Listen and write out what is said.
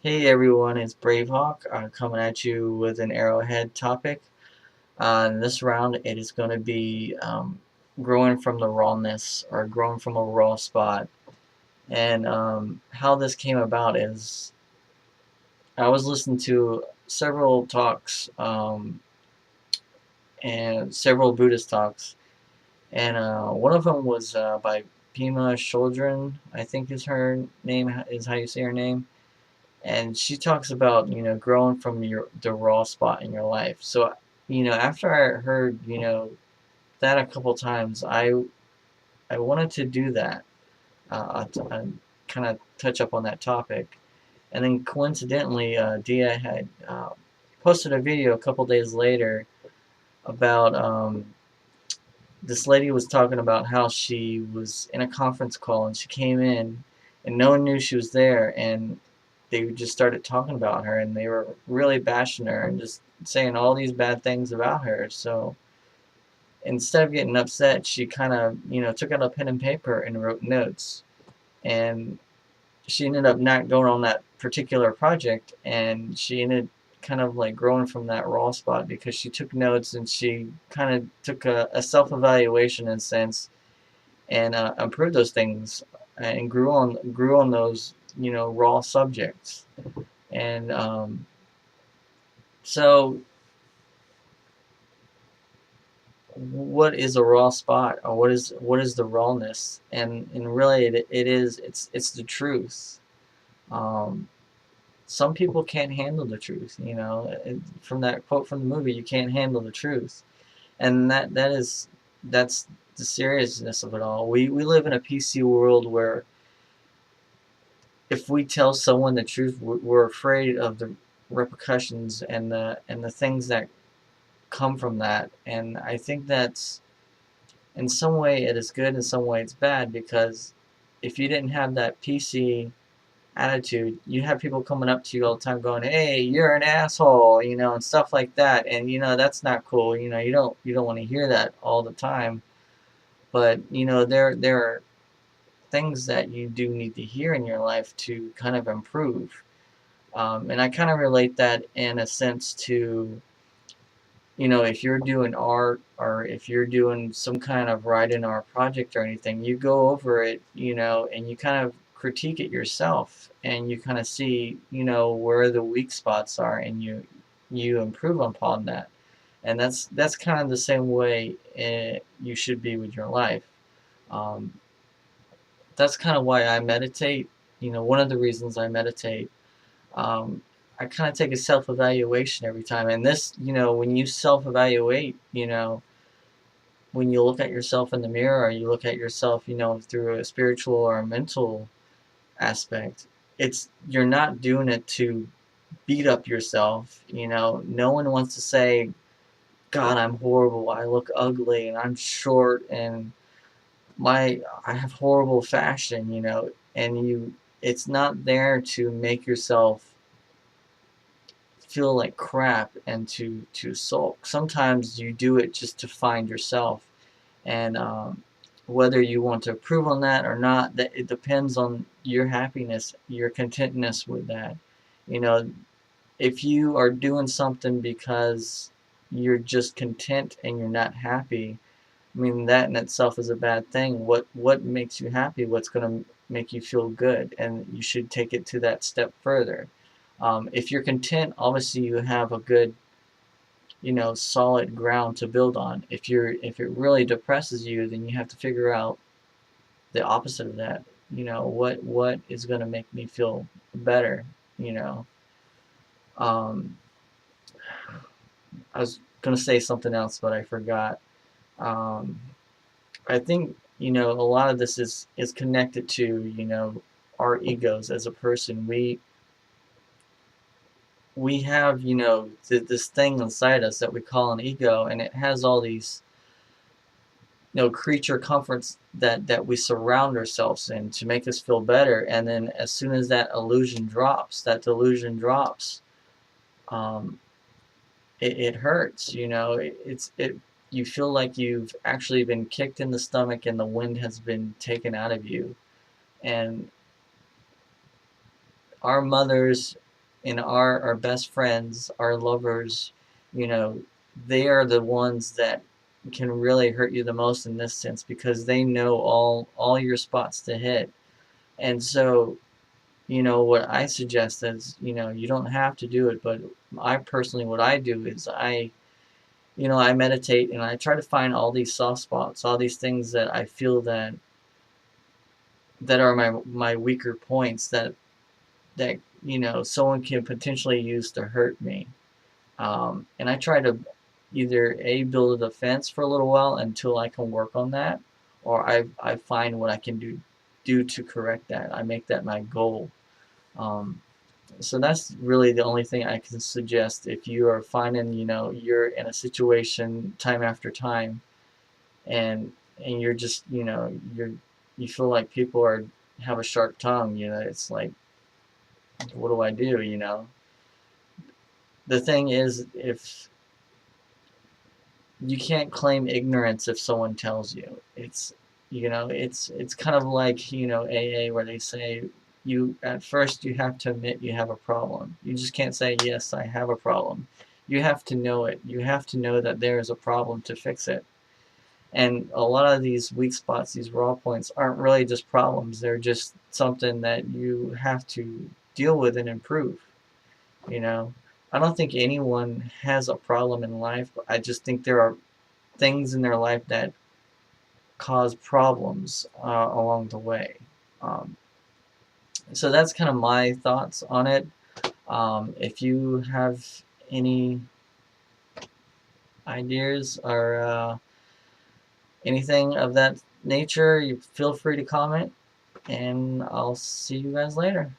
Hey everyone, it's Bravehawk coming at you with an arrowhead topic. In this round, it is going to be growing from the rawness or growing from a raw spot. And how this came about is I was listening to several talks and several Buddhist talks, and one of them was by Pema Chodron, I think is her name, is how you say her name. And she talks about growing from the raw spot in your life. So after I heard that a couple times, I wanted to do that, kind of touch up on that topic. And then coincidentally, Dia had posted a video a couple days later about this lady was talking about how she was in a conference call and she came in and no one knew she was there, and they just started talking about her and they were really bashing her and just saying all these bad things about her. So instead of getting upset, she kind of took out a pen and paper and wrote notes, and she ended up not going on that particular project, and she ended kind of like growing from that raw spot because she took notes and she kind of took a self-evaluation in a sense, and improved those things and grew on those raw subjects. And so what is a raw spot, or what is the rawness? And really it's the truth. um, some people can't handle the truth, from that quote from the movie, you can't handle the truth. And that's the seriousness of it all. We live in a PC world where if we tell someone the truth, we're afraid of the repercussions and the things that come from that. And I think that's, in some way it is good, in some way it's bad, because if you didn't have that PC attitude, you have people coming up to you all the time going, "Hey, you're an asshole," and stuff like that. And that's not cool. You don't want to hear that all the time. But there are things that you do need to hear in your life to kind of improve. And I kind of relate that in a sense to, if you're doing art or if you're doing some kind of writing or project or anything, you go over it, and you kind of critique it yourself, and you kind of see, where the weak spots are, and you improve upon that. And that's kind of the same way you should be with your life. Um, that's kind of why I meditate. One of the reasons I meditate. um, I kind of take a self-evaluation every time. And this, when you self-evaluate, when you look at yourself in the mirror, or you look at yourself, through a spiritual or a mental aspect, you're not doing it to beat up yourself. No one wants to say, "God, I'm horrible. I look ugly, and I'm short, and I have horrible fashion." And it's not there to make yourself feel like crap and to sulk. Sometimes you do it just to find yourself, and whether you want to improve on that or not, that it depends on your happiness, your contentness with that. You know, if you are doing something because you're just content and you're not happy, I mean that in itself is a bad thing. What makes you happy? What's going to make you feel good? And you should take it to that step further. If you're content, obviously you have a good, solid ground to build on. If it really depresses you, then you have to figure out the opposite of that. What is going to make me feel better. You know, um, I was going to say something else, but I forgot. Um, I think a lot of this is connected to our egos as a person. We have this thing inside us that we call an ego, and it has all these creature comforts that we surround ourselves in to make us feel better. And then as soon as that delusion drops, um, it hurts. It you feel like you've actually been kicked in the stomach and the wind has been taken out of you. And our mothers and our best friends, our lovers, you know, they are the ones that can really hurt you the most in this sense, because they know all your spots to hit. And so, you know, what I suggest is, you know, you don't have to do it, but I personally, what I do is you know, I meditate and I try to find all these soft spots, all these things that I feel that are my weaker points, that you know, someone can potentially use to hurt me. And I try to either build a defense for a little while until I can work on that, or I find what I can do to correct that. I make that my goal. Um, so that's really the only thing I can suggest if you are finding, you know, you're in a situation time after time, and you're just, you know, you feel like people are have a sharp tongue. You know, it's like, what do I do? You know, the thing is, if you can't claim ignorance if someone tells you. It's, you know, it's kind of like, you know, AA, where they say you at first you have to admit you have a problem. You just can't say, yes, I have a problem. You have to know it. You have to know that there is a problem to fix it. And a lot of these weak spots, these raw points, aren't really just problems. They're just something that you have to deal with and improve. You know, I don't think anyone has a problem in life. I just think there are things in their life that cause problems along the way. Um, so that's kind of my thoughts on it. If you have any ideas or anything of that nature, you feel free to comment, and I'll see you guys later.